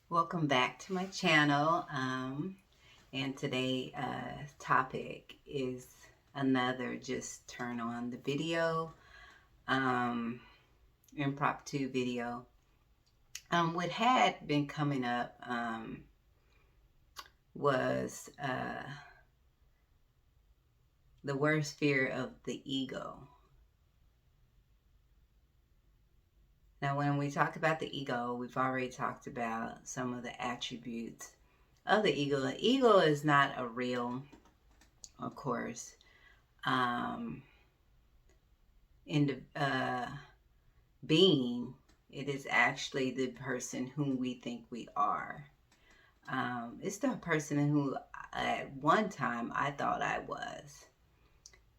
Welcome back to my channel. And today topic is another just turn on the video, impromptu video. What had been coming up was the worst fear of the ego. Now, when we talk about the ego, we've already talked about some of the attributes of the ego. The ego is not a real, of course, in the being. It is actually the person whom we think we are. It's the person who at one time I thought I was.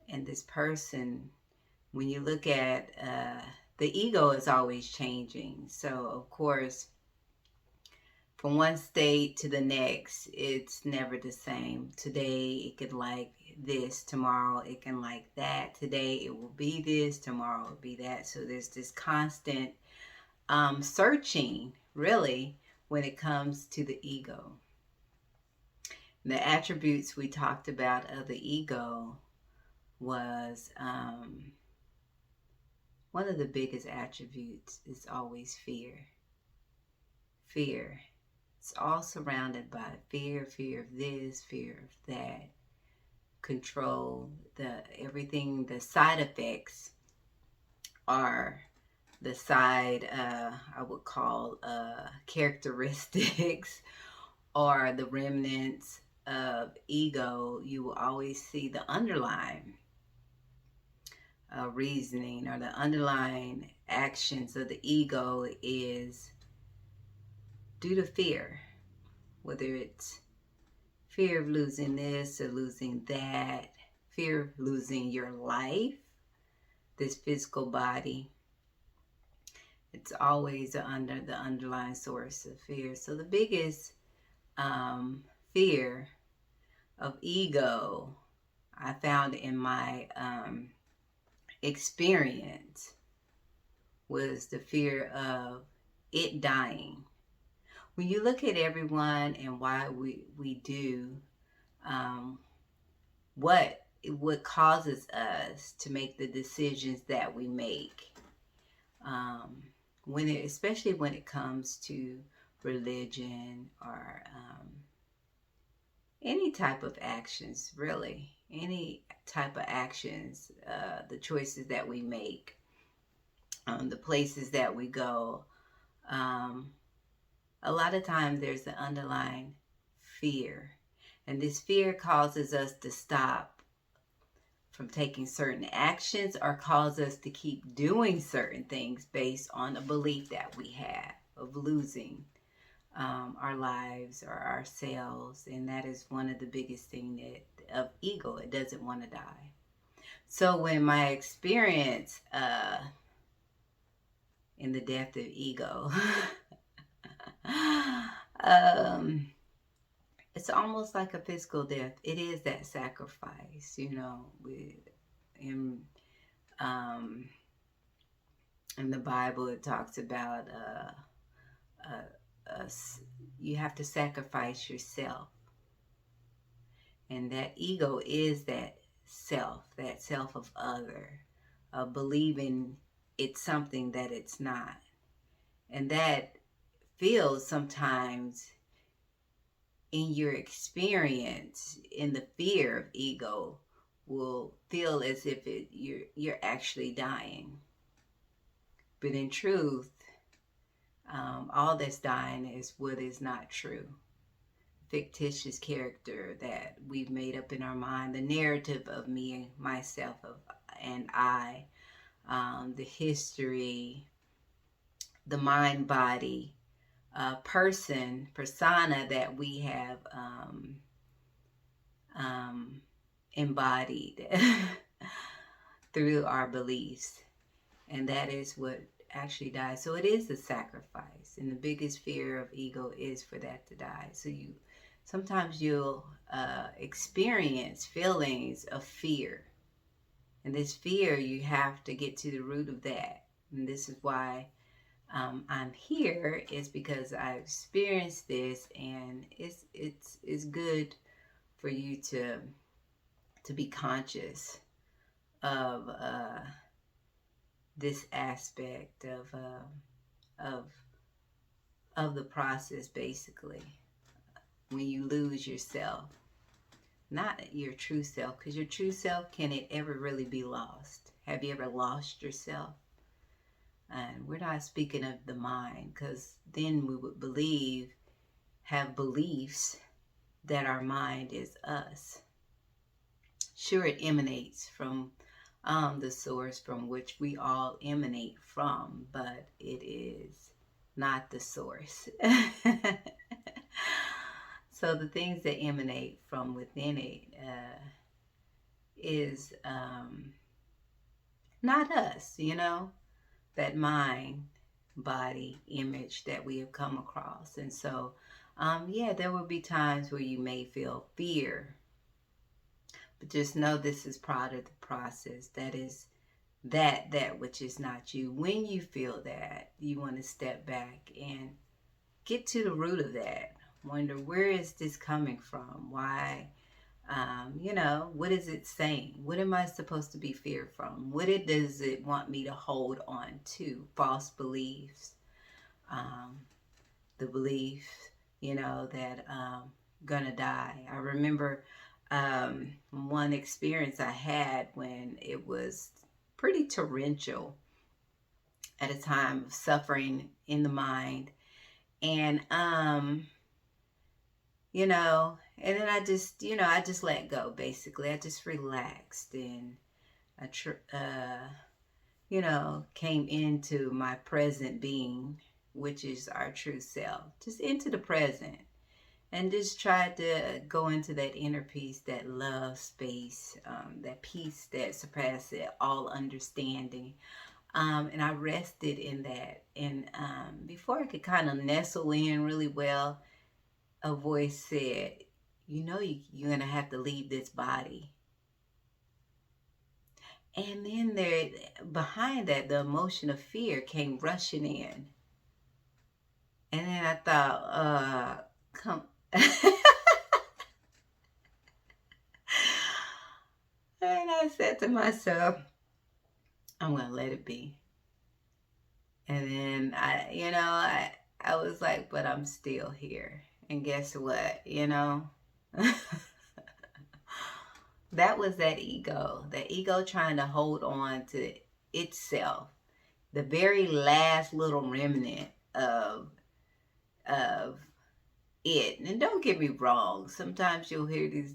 And this person, when you look at the ego, is always changing. So, of course, from one state to the next, it's never the same. Today, it could like this. Tomorrow, it can like that. Today, it will be this. Tomorrow, it will be that. So there's this constant searching, really, when it comes to the ego. And the attributes we talked about of the ego was one of the biggest attributes is always fear. Fear. It's all surrounded by fear of this, fear of that, control, everything. The side effects are the side, I would call characteristics or the remnants of ego. You will always see the underlying reasoning or the underlying actions of the ego is due to fear, whether it's fear of losing this or losing that, fear of losing your life, this physical body. It's always under the underlying source of fear. So the biggest fear of ego I found in my experience was the fear of it dying. When you look at everyone and why we do what causes us to make the decisions that we make, especially when it comes to religion or any type of actions, really, any type of actions, the choices that we make, the places that we go, a lot of times there's the underlying fear. And this fear causes us to stop from taking certain actions or cause us to keep doing certain things based on a belief that we have of losing our lives or ourselves. And that is one of the biggest things of ego. It doesn't want to die. So when my experience in the death of ego, it's almost like a physical death. It is that sacrifice, in the Bible, it talks about you have to sacrifice yourself, and that ego is that self of other, believing it's something that it's not, and that feels sometimes in your experience in the fear of ego will feel as if you're actually dying, but in truth, all that's dying is what is not true. Fictitious character that we've made up in our mind, the narrative of me, myself, and I, the history, the mind, body, persona that we have embodied through our beliefs. And that is what actually dies. So it is the sacrifice. And the biggest fear of ego is for that to die. So sometimes you'll experience feelings of fear. And this fear, you have to get to the root of that. And this is why I'm here is because I experienced this, and it's good for you to be conscious of this aspect of of the process, basically, when you lose yourself, not your true self, because your true self, can it ever really be lost? Have you ever lost yourself? And we're not speaking of the mind, because then we would have beliefs that our mind is us. Sure, it emanates from the source from which we all emanate from, but it is not the source. So the things that emanate from within it is not us, that mind, body, image that we have come across. And so, yeah, there will be times where you may feel fear, but just know this is part of the process. That is that which is not you. When you feel that, you want to step back and get to the root of that. Wonder, where is this coming from? Why? What is it saying? What am I supposed to be feared from? Does it want me to hold on to? False beliefs, the belief, that gonna die. I remember one experience I had when it was pretty torrential at a time of suffering in the mind, and and then I just let go. Basically, I just relaxed, and I came into my present being, which is our true self, just into the present, and just tried to go into that inner peace, that love space, that peace that surpasses all understanding. And I rested in that. And before I could kind of nestle in really well, a voice said, you're going to have to leave this body. And then behind that, the emotion of fear came rushing in. And then I thought, come. And I said to myself, I'm going to let it be. And then I was like, but I'm still here. And guess what? That was that ego trying to hold on to itself, the very last little remnant of it. And don't get me wrong, sometimes you'll hear these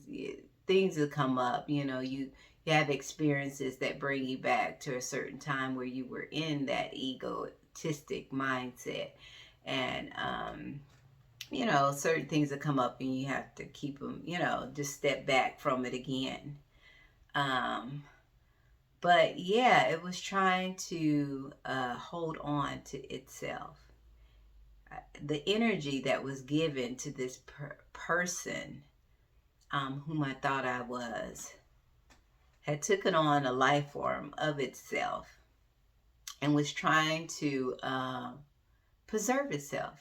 things that come up. You have experiences that bring you back to a certain time where you were in that egotistic mindset, and certain things that come up, and you have to keep them, just step back from it again. But yeah, it was trying to hold on to itself. The energy that was given to this person, whom I thought I was, had taken on a life form of itself and was trying to preserve itself.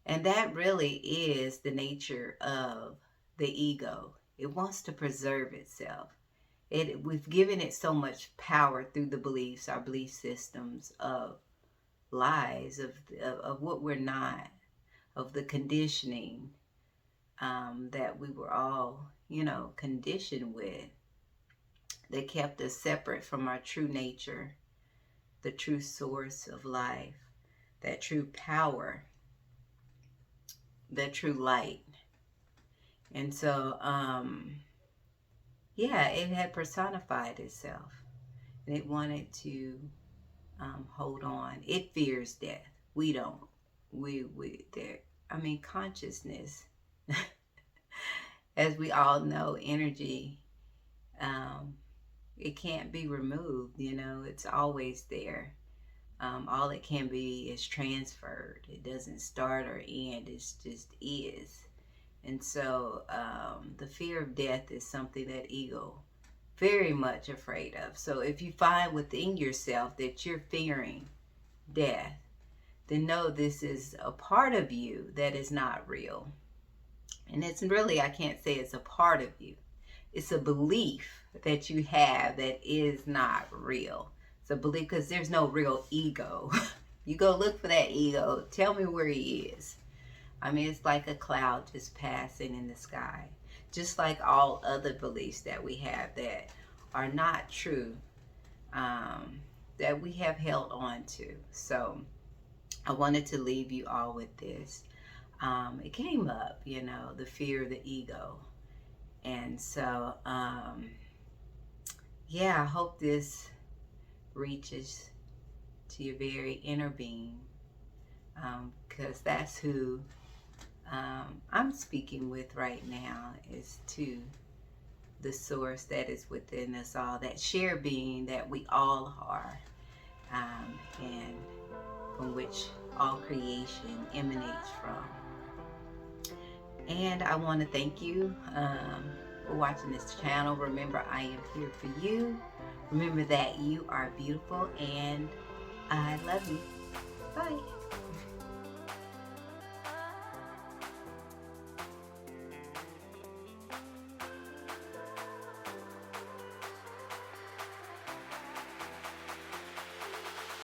And that really is the nature of the ego. It wants to preserve itself. We've given it so much power through the beliefs, our belief systems of lies, of what we're not, of the conditioning that we were all, conditioned with, that kept us separate from our true nature, the true source of life, that true power, that true light. And so, yeah, it had personified itself, and it wanted to hold on. It fears death. We don't. There. Consciousness, as we all know, energy. It can't be removed. It's always there. All it can be is transferred. It doesn't start or end. It just is. And so the fear of death is something that ego very much afraid of. So if you find within yourself that you're fearing death, then know this is a part of you that is not real. And it's really, I can't say it's a part of you. It's a belief that you have that is not real. It's a belief because there's no real ego. You go look for that ego. Tell me where he is. I mean, it's like a cloud just passing in the sky. Just like all other beliefs that we have that are not true, that we have held on to. So I wanted to leave you all with this. It came up, the fear of the ego. And so, yeah, I hope this reaches to your very inner being, because that's who I'm speaking with right now, is to the source that is within us all, that shared being that we all are, and from which all creation emanates from. And I want to thank you for watching this channel. Remember, I am here for you. Remember that you are beautiful, and I love you.